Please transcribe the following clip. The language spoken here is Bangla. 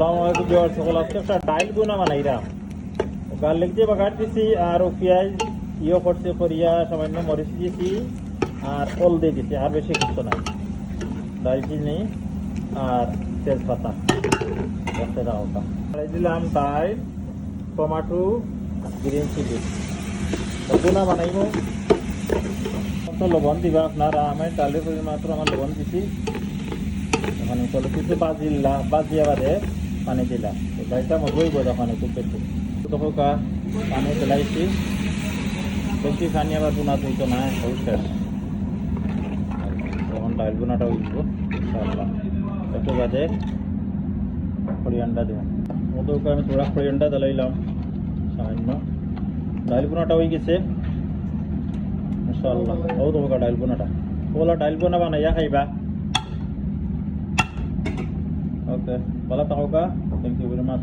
আসসালামু আলাইকুম ভিউয়ার্স, সকল আজকে একটা ডাইল বোনা বানাইলাম। গার্লিক দিয়ে বাগার দিছি আর পেঁয়াজ করছে করিয়া সামান্য মরিচ দিয়েছি আর ওল দিয়ে দিছি, আর বেশি কিছু নাই। দারচিনি আর তেজপাতা দিলাম, ডাইল, টমাটো, গ্রিন চিলি বোনা বানাইব। লবণ দিবা আপনারা, আমি ডালের পরিমাণ মাত্র আমার লবণ দিছি। ওখানে চলো কিছু বাজিয়া বাদে পানি দিলাম, ডাইলটা মজবইব তখন খুব বেশি হোকা পানি পেলাইছি। বেশি পানি আবার বোনা হইতো না, ওই শেষ। তখন ডাইল বোনাটা উঠব ইনশাআল্লাহ। একটু বাদে খড়িয়ান্ডা দিব, ওদেরকে আমি থোড়া খড়িয়ান্ডা দিলাইলাম সামান্য। ডাইল বোনাটা হয়ে গেছে ইনশাআল্লাহ। ও তোমাকে ডাইল বোনাটা ওলা ডাইল বোনা বানাইয়া খাইবা। ওকে, ভালো থাকো। Thank you very much.